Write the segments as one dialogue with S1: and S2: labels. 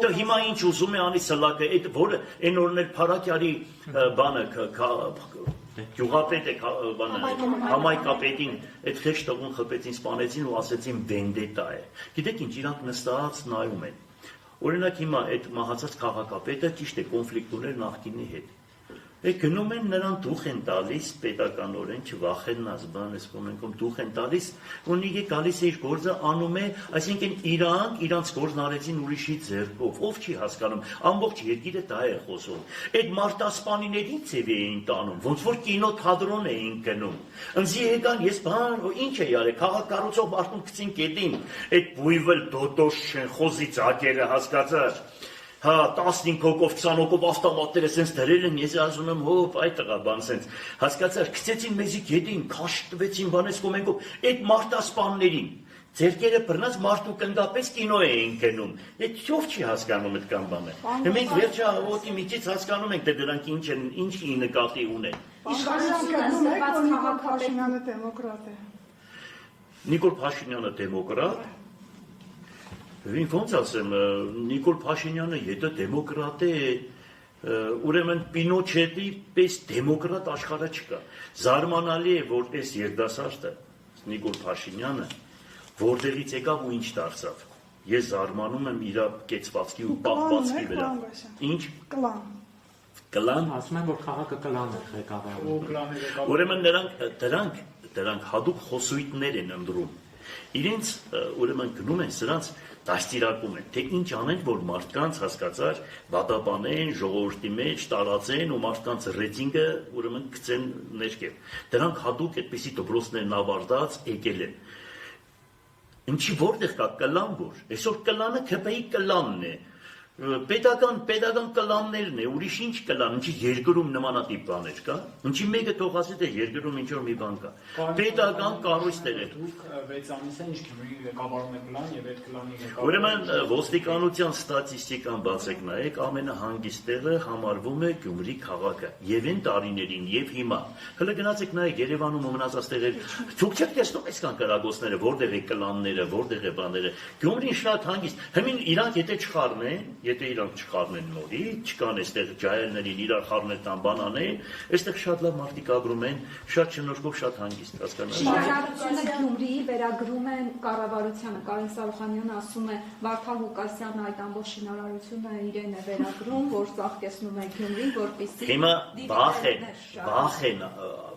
S1: Դա հիմա ինչ ուզում է անի սլակը, այդ որը այն օրներ Փարակյարի բանը գյուղապետ է համայկապետին այդ խեղճ տղուն խփեցին, սպանեցին ու ասեցին վենդետա է։ Գիտեք ինչ, իրանք նստած նայում են։ Օրինակ հիմա այդ մահացած քաղաքապետը ճիշտ է կոնֆլիկտ ուներ նախկինի հետ։ Գնում են նրան դուխ են տալիս պետականորեն չվախենաս բան ես կոմենքում դուխ են տալիս ու նիգե գալիս է իր գործը անում է, այսինքն իրանց գործն արեցին ուրիշի ձեռքով, ով չի հասկանում, ամբողջ երկիրը դա է խոսում։ Այդ մարտասպանիներին ծեվի էին տանում, ոնց որ կինոթատրոն էին գնում։ Ընձի եկան, ես բան, ինչ է յարել, քաղաքառուցող մարդուն գցին կետին, այդ բույվել դոտոշ չեն, խոզի ծակերը հասկացար։ Հա 15 հոգով 20 հոգով ավտոմատները սենց դրել են, ես ասում եմ հոպ այդ տղա բան սենց հասկացար, գցեցին մեզի գետին, քաշ տվեցին բանես կոմենքով, այդ մարտասպաններին ձերքերը բռնած մարդու կնդապես կինո էին գնում, այդ ով չի հասկանում այդ կան բանը։ Մենք վերջը ոտի միջից հասկանում ենք, թե դրանք ինչի նկատի ունեն։ Նիկոլ Փաշինյանը դեմոկրատ Ոնց ասեմ, Նիկոլ Փաշինյանը եթե դեմոկրատ է, ուրեմն Պինոչետի պես դեմոկրատ աշխարհը չկա։ Զարմանալի է, որ այս երդասարտը Նիկոլ Փաշինյանը որտեղից եկավ ու ինչ դարձավ։ Ես զարմանում եմ իր կեցվածքի ու պահվածքի վրա։ Ինչ? Կլան։
S2: Ասում են, որ քաղաքը կլան է ղեկավարում։
S1: Ուրեմն դրանք հատուկ խոսույթներ են ընտրում։ Իրենց ուրեմն գնում են սրանց դաստիարակում են, թե ինչ անեն, որ մարդկանց հասկացար վատաբանեն, ժողովրդի մեջ տարածեն ու մարդկանց ռեյտինգը ուրեմն գցեն ներքև։ Դրանք հատուկ այդպիսի դպրոցներն ավարտած եկել են։ Ինչի որտեղ կա կլան որ, այսօր կլանը ԿՊ-ի կլանն է։ Պետական կլաններն է, ուրիշ ինչ կլան, ինչի երկրում նմանատիպ բաներ կա, ինչի մեկը թող ասի թե երկրում ինչ որ մի բան կա, պետական կառույցներ են։
S3: Դուք 6 ամիս է ինչ Գյումրի ղեկավարում եք կլան եւ այդ կլանի ղեկավարը։
S1: Ուրեմն ոստիկանության ստատիստիկան բացեք նայեք, ամենահանգիստ տեղը համարվում է Գյումրի քաղաքը, եւ այն տարիներին եւ հիմա։ Հələ գնացեք նայեք Երևանում ու մնացած տեղեր, դուք չեք տեսնում այսքան կրագոցները, որտեղ է կլանները, որտեղ է բաները։ Գյումրին շատ հանգիստ։ Հիմին իրանք եթե իրանք չխառնեն նորի, չկան այստեղ ջահելներին իրար խառնել տան բանանեն, այստեղ շատ լավ մարդիկ ապրում են, շատ շնորհքով շատ հանգիստ, հասկանալի։
S4: Շինարարությունը Գյումրիի վերագրում են կառավարությանը, Կարեն Սարուխանյանը ասում է Վարդան Ղուկասյանը այդ ամբողջ շինարարությունը իրեն է վերագրում, որ ծաղկեցնում է Գյումրին, որպեսզի
S1: հիմա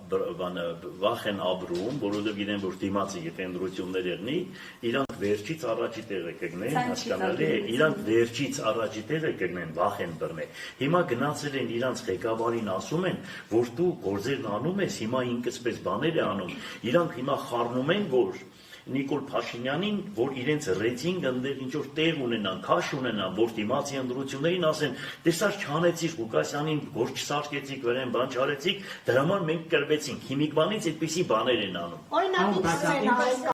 S1: վախ են ապրում, որովհետև գիտեն, որ դիմացի եթե ընտրություններ եղնի, իրանք վերջից առաջի տեղը կգնեն, հասկանալի է, իրանք վերջից առաջի տեղը կգնեն, վախ են բռնել։ Հիմա գնացել են իրանք ղեկավարին ասում են, որ դու գործերն անում ես, հիմա ինքսպես բաներ է անում, իրանք հիմա խառնում են, որ Նիկոլ Փաշինյանին, որ իրենց ռեյտինգ ընդեղ ինչ որ տեղ ունենան, քաշ ունենան, որ դիմացի ընտրություններին ասեն, տեսար չանեցիք Ղուկասյանին, որ չսարքեցիք, վրան բան չարեցիք, դրա համար մենք կրվեցինք։ Հիմիկվանից այդպիսի բաներ են անում։
S5: Օրինակ